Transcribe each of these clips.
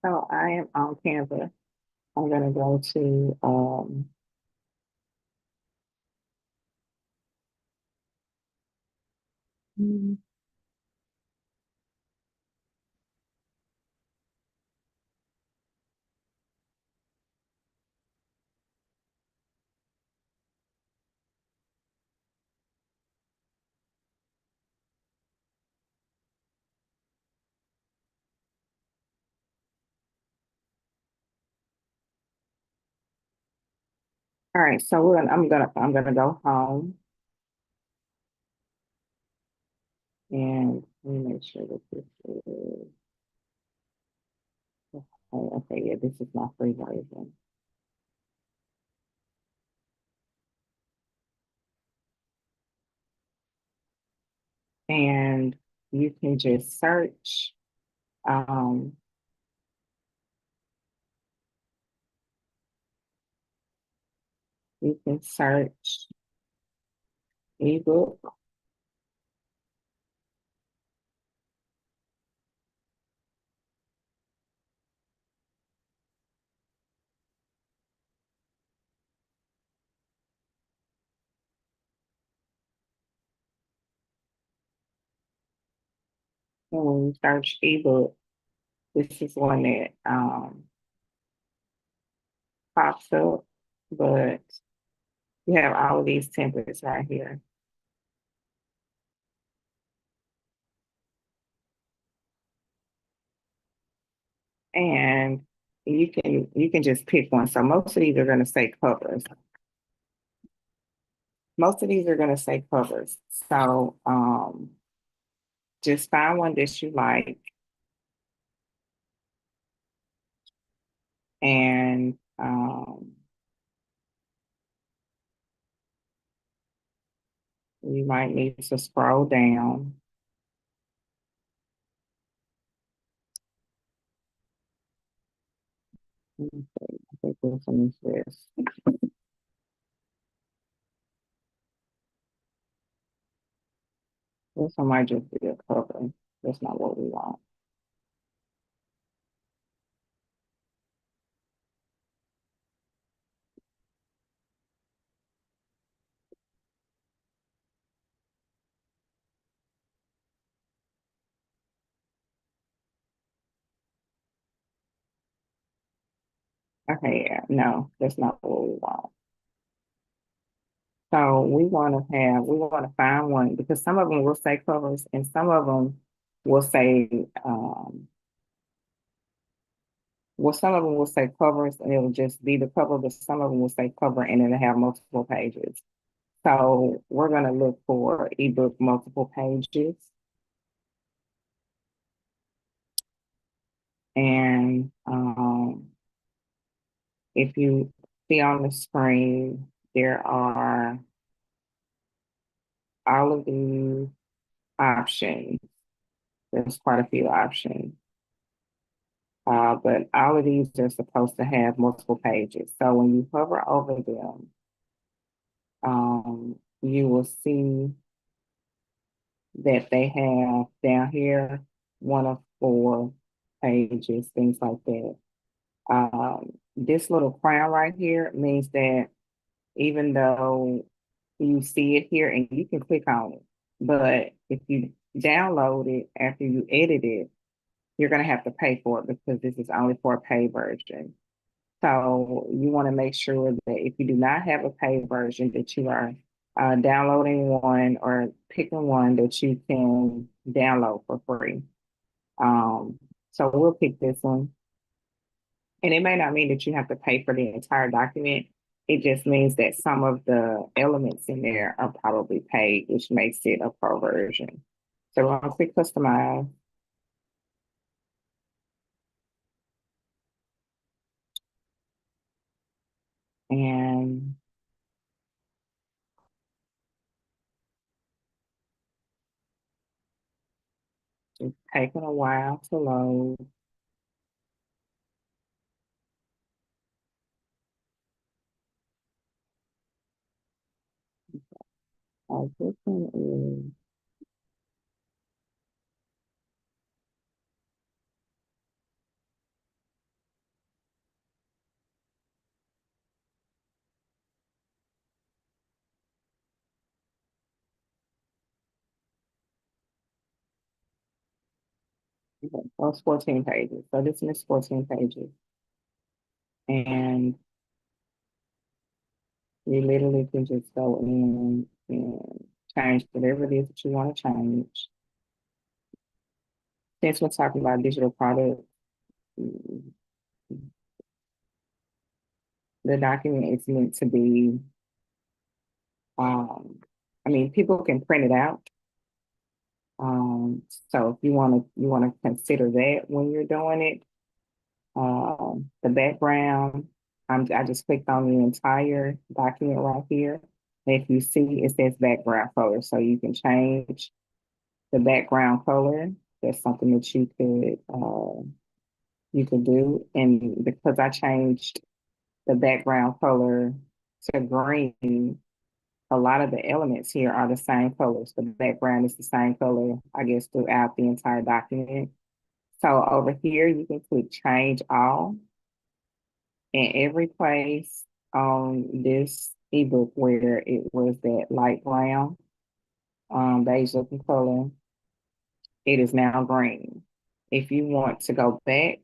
So I am on Canva. I'm gonna go to mm, all right, so I'm gonna go home and let me make sure that this is okay, okay, yeah, this is my free version. And you can just search, um, you can search ebook and when you search ebook, this is one that pops up, but you have all of these templates right here. And you can just pick one. So most of these are going to say covers. Most of these are going to say covers. So just find one that you like, and you might need to scroll down. Let me see. I think this one is this. This one might just be a cover. That's not what we want. Okay, yeah, no, that's not what we want. So we want to find one because some of them will say covers and some of them will say, some of them will say covers and it'll just be the cover, but some of them will say cover and it'll have multiple pages. So we're going to look for ebook multiple pages. And if you see on the screen, there are all of these options. There's quite a few options. But all of these are supposed to have multiple pages. So when you hover over them, you will see that they have down here one of four pages, things like that. This little crown right here means that even though you see it here and you can click on it, but if you download it after you edit it, you're going to have to pay for it because this is only for a paid version. So you want to make sure that if you do not have a paid version, that you are downloading one or picking one that you can download for free. Um, so we'll pick this one. And it may not mean that you have to pay for the entire document. It just means that some of the elements in there are probably paid, which makes it a pro version. So we're going to click customize and it's taking a while to load. This one is Okay, well, it's 14 pages. So this is 14 pages. And you literally can just go in and change whatever it is that you want to change. Since we're talking about digital products, mm, the document is meant to be, um, I mean, people can print it out. Um, so if you want to consider that when you're doing it. The background, I just clicked on the entire document right here. If you see, it says background color, so you can change the background color. That's something that you could do. And because I changed the background color to green, a lot of the elements here are the same colors. The background is the same color, I guess, throughout the entire document. So over here, you can click change all. In every place on this ebook where it was that light brown, beige looking color, it is now green. If you want to go back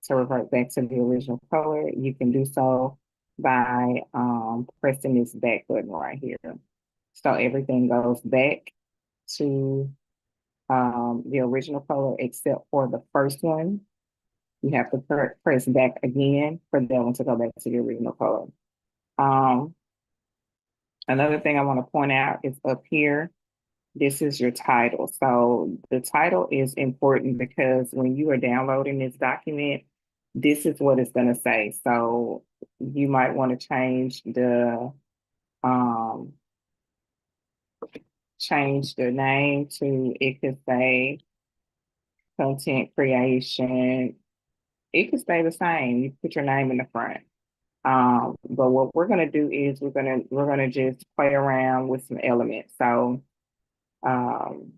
to revert back to the original color, you can do so by pressing this back button right here. So everything goes back to the original color except for the first one. You have to press back again for that one to go back to the original color. Um, Another thing I want to point out is up here, this is your title. So the title is important because when you are downloading this document, this is what it's going to say. So you might want to um, change the name to, it could say content creation. It could stay the same. You put your name in the front. But what we're gonna do is we're gonna just play around with some elements. So um,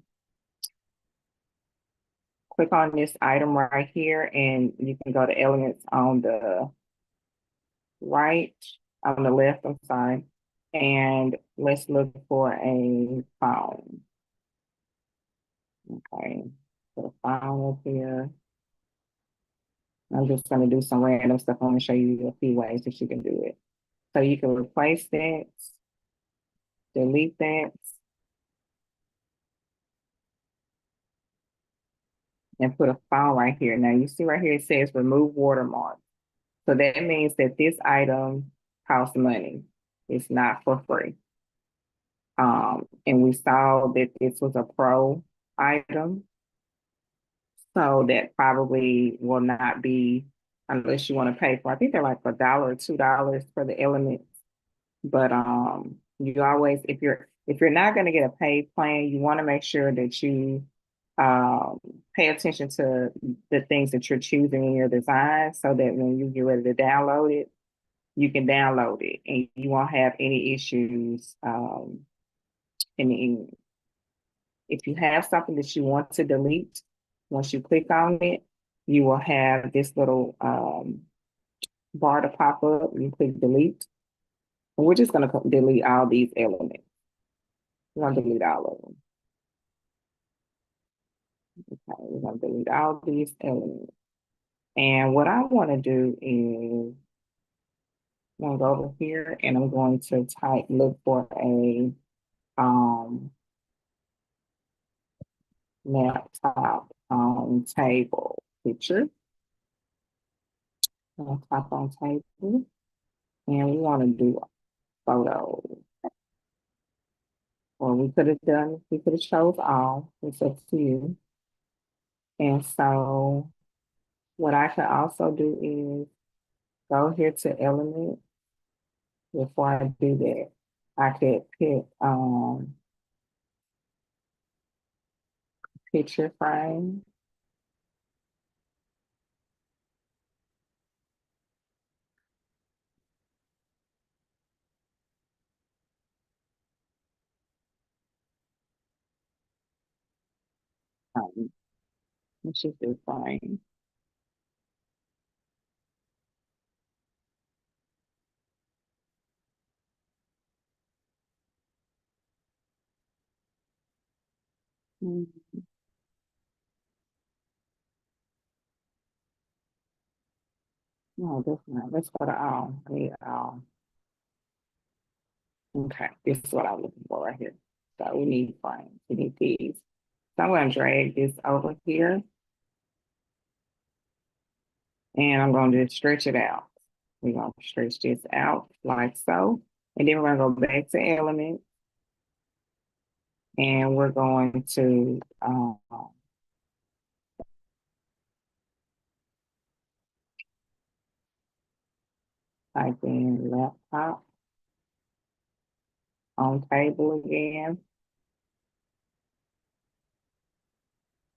click on this item right here, and you can go to elements on the right, on the left. I'm sorry, and let's look for a phone. Okay, put a phone up here. I'm just gonna do some random stuff. I want to show you a few ways that you can do it. So you can replace that, delete that, and put a file right here. Now you see right here it says remove watermark. So that means that this item costs money. It's not for free. And we saw that this was a pro item. So that probably will not be unless you want to pay for. I think they're like $1 or $2 for the elements. But you always if you're not going to get a paid plan, you want to make sure that you um, pay attention to the things that you're choosing in your design so that when you get ready to download it, you can download it and you won't have any issues. And if you have something that you want to delete, once you click on it, you will have this little bar to pop up. You click delete. And we're just going to delete all these elements. We're going to delete all of them. Okay, we're going to delete all these elements. And what I want to do is I'm going to go over here and I'm going to look for a laptop table picture. I'll tap on table and we want to do photos. Or we could have chose all. It's up to you. And so what I could also do is go here to element. Before I do that, I could pick picture frame. Um, let's just do frame. Mm, No, this not. Let's go to I need okay, this is what I'm looking for right here. So we need frames. We need these. So I'm going to drag this over here and I'm going to just stretch it out. We're going to stretch this out like so. And then we're going to go back to element and we're going to type in laptop on table again.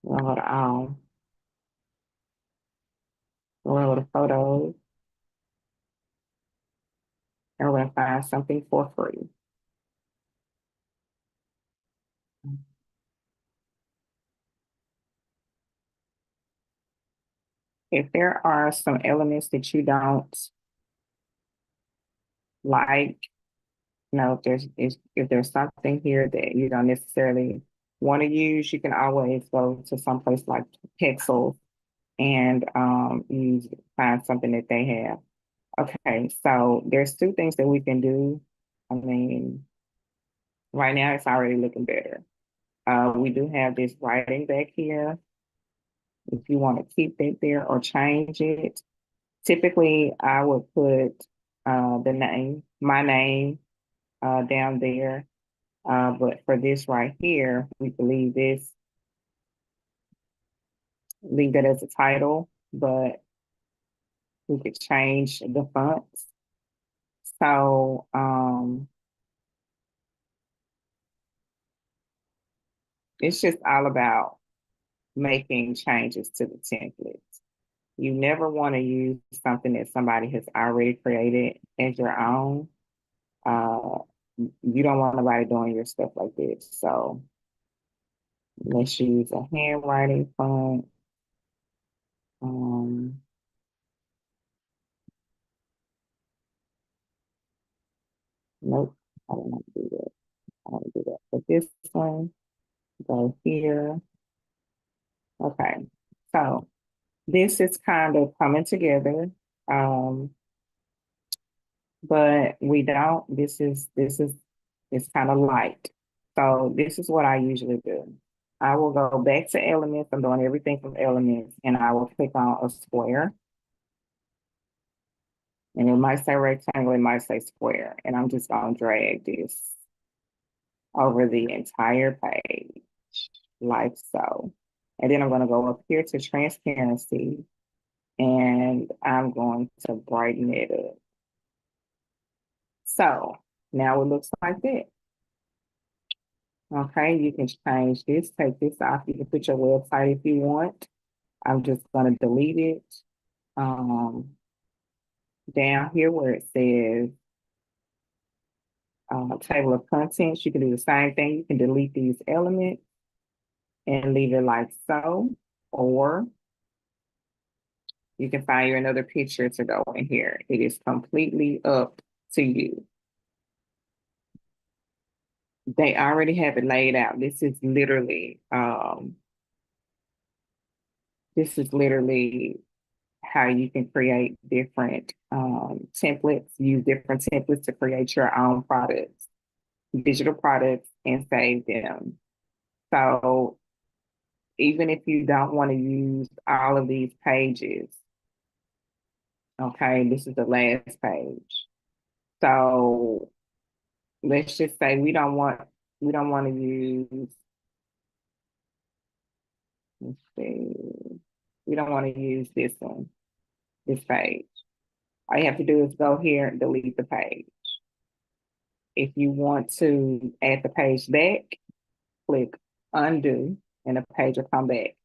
We'll go to we'll go to photos and we're going to find something for free. If there are some elements that you don't like, if there's something here that you don't necessarily want to use, you can always go to some place like Pixel and use find something that they have. Okay, so there's two things that we can do. I mean, right now it's already looking better. We do have this writing back here. If you want to keep it there or change it, typically I would put the name, my name, down there. But for this right here, we can leave that as a title, but we could change the fonts. So it's just all about making changes to the template. You never want to use something that somebody has already created as your own. Uh, you don't want nobody doing your stuff like this. So let's use a handwriting font. Um, nope, I don't want to do that. I want to do that. But this one, go here. Okay, so this is kind of coming together, um, but we don't. This is it's kind of light. So this is what I usually do. I will go back to elements. I'm doing everything from elements, and I will click on a square, and it might say rectangle, it might say square, and I'm just gonna drag this over the entire page, like so. And then I'm gonna go up here to transparency, and I'm going to brighten it up. So now it looks like that. Okay, you can change this, take this off. You can put your website if you want. I'm just going to delete it. Down here where it says table of contents, you can do the same thing. You can delete these elements and leave it like so, or you can find you another picture to go in here. It is completely up to you. They already have it laid out. This is literally how you can create different templates, use different templates to create your own products, digital products, and save them. So even if you don't want to use all of these pages, okay, this is the last page. So let's just say we don't want to use, let's see, we don't want to use this one, this page. All you have to do is go here and delete the page. If you want to add the page back, click undo and the page will come back.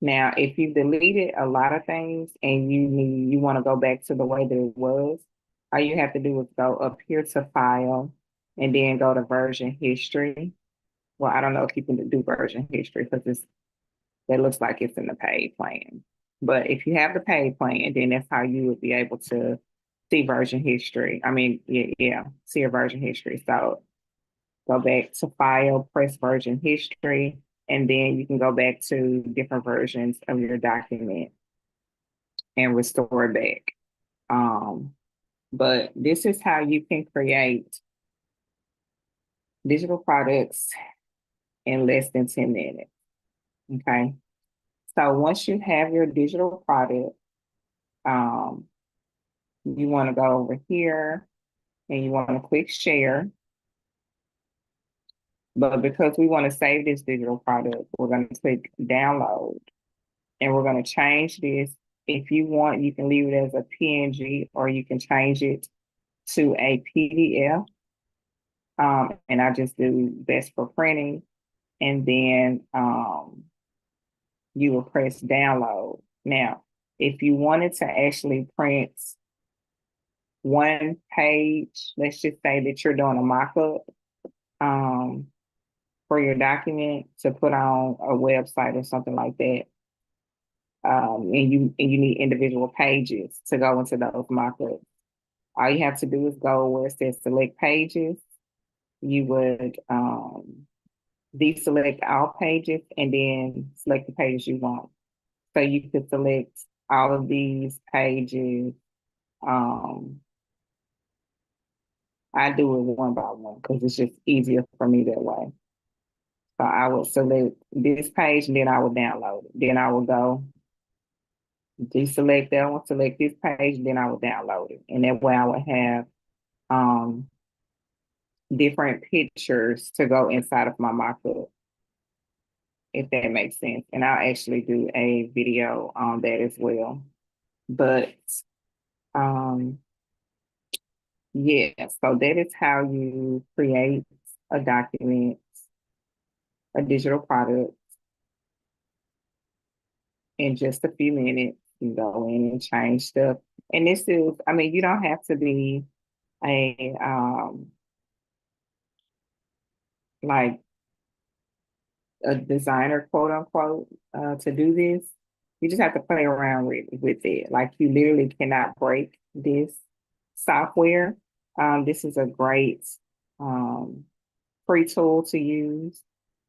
Now, if you deleted a lot of things and you want to go back to the way that it was, all you have to do is go up here to file and then go to version history. Well, I don't know if you can do version history because that looks like it's in the paid plan. But if you have the paid plan, then that's how you would be able to see version history. I mean, yeah, see a version history. So go back to file, press version history, and then you can go back to different versions of your document and restore it back. Um, but this is how you can create digital products in less than 10 minutes. Okay. So once you have your digital product, um, you want to go over here and you want to click share. But because we want to save this digital product, we're going to click download and we're going to change this. If you want, you can leave it as a PNG or you can change it to a PDF. And I just do best for printing. And then you will press download. Now, if you wanted to actually print one page, let's just say that you're doing a mock-up um, for your document to put on a website or something like that, and you need individual pages to go into those mock-ups. All you have to do is go where it says select pages. You would deselect all pages and then select the pages you want. So you could select all of these pages. Um, I do it one by one because it's just easier for me that way. So I would select this page and then I would download it. Then I would go deselect that one, select this page, and then I would download it. And that way I would have um, different pictures to go inside of my markup, if that makes sense. And I'll actually do a video on that as well. But um, yeah, so that is how you create a document, a digital product in just a few minutes. You go in and change stuff. And this is, I mean, you don't have to be a like a designer, quote unquote, to do this. You just have to play around with it. Like you literally cannot break this software. This is a great um, free tool to use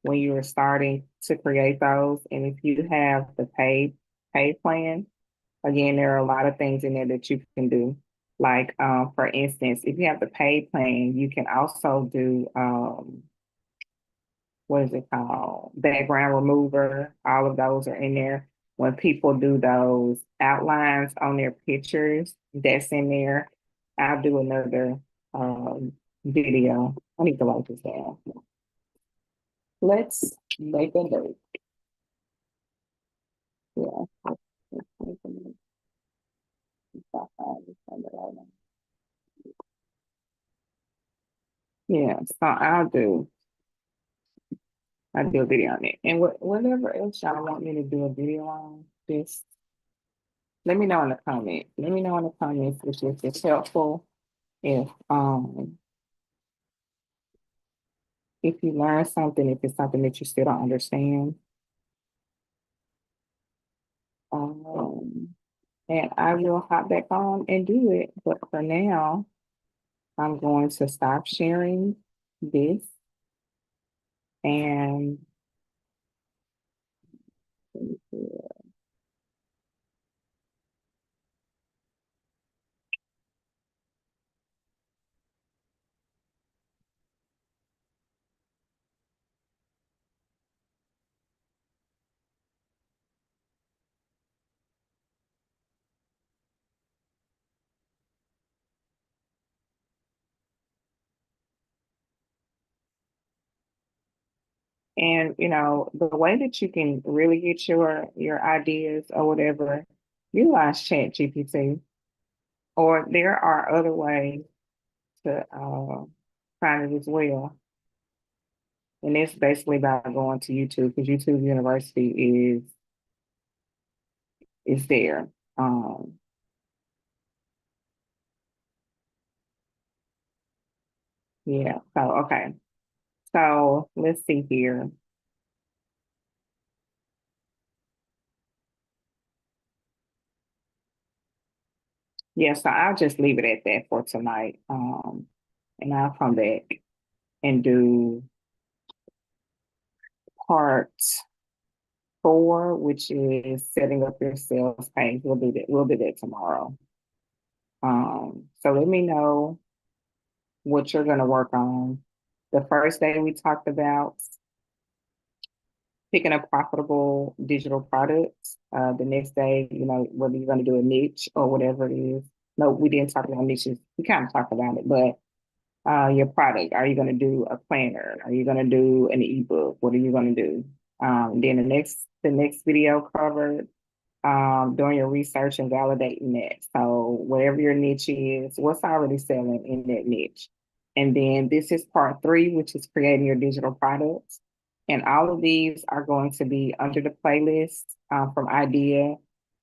when you are starting to create those. And if you have the pay plan, again, there are a lot of things in there that you can do. Like for instance, if you have the pay plan, you can also do what is it called? Background remover. All of those are in there. When people do those outlines on their pictures, that's in there. I'll do another video. I need to write this down. Let's make a note. Yeah. Yeah, so I'll do a video on it. And whatever else y'all want me to do a video on, just let me know in the comments. Let me know in the comments if it's helpful. If if you learn something, if it's something that you still don't understand. Um, and I will hop back on and do it. But for now, I'm going to stop sharing this and the way that you can really get your ideas or whatever, utilize Chat GPT. Or there are other ways to find it as well. And it's basically by going to YouTube because YouTube University is there. Um, yeah. So okay. So let's see here. Yeah. So I'll just leave it at that for tonight. And I'll come back and do part 4, which is setting up your sales page. We'll do that. We'll do that tomorrow. So let me know what you're going to work on. The first day we talked about picking a profitable digital product. The next day, whether you're going to do a niche or whatever it is. No, we didn't talk about niches. We kind of talked about it, but your product. Are you going to do a planner? Are you going to do an ebook? What are you going to do? Then the next video covered doing your research and validating that. So whatever your niche is, what's already selling in that niche. And then this is part 3, which is creating your digital products. And all of these are going to be under the playlist from idea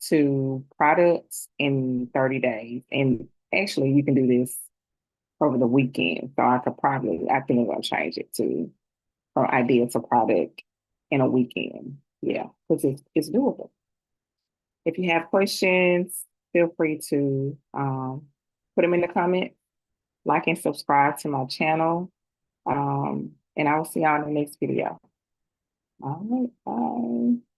to products in 30 days. And actually, you can do this over the weekend. So I think I'm going to change it to from idea to product in a weekend. Yeah, because it's doable. If you have questions, feel free to put them in the comments, like and subscribe to my channel. And I will see y'all in the next video. All right, bye.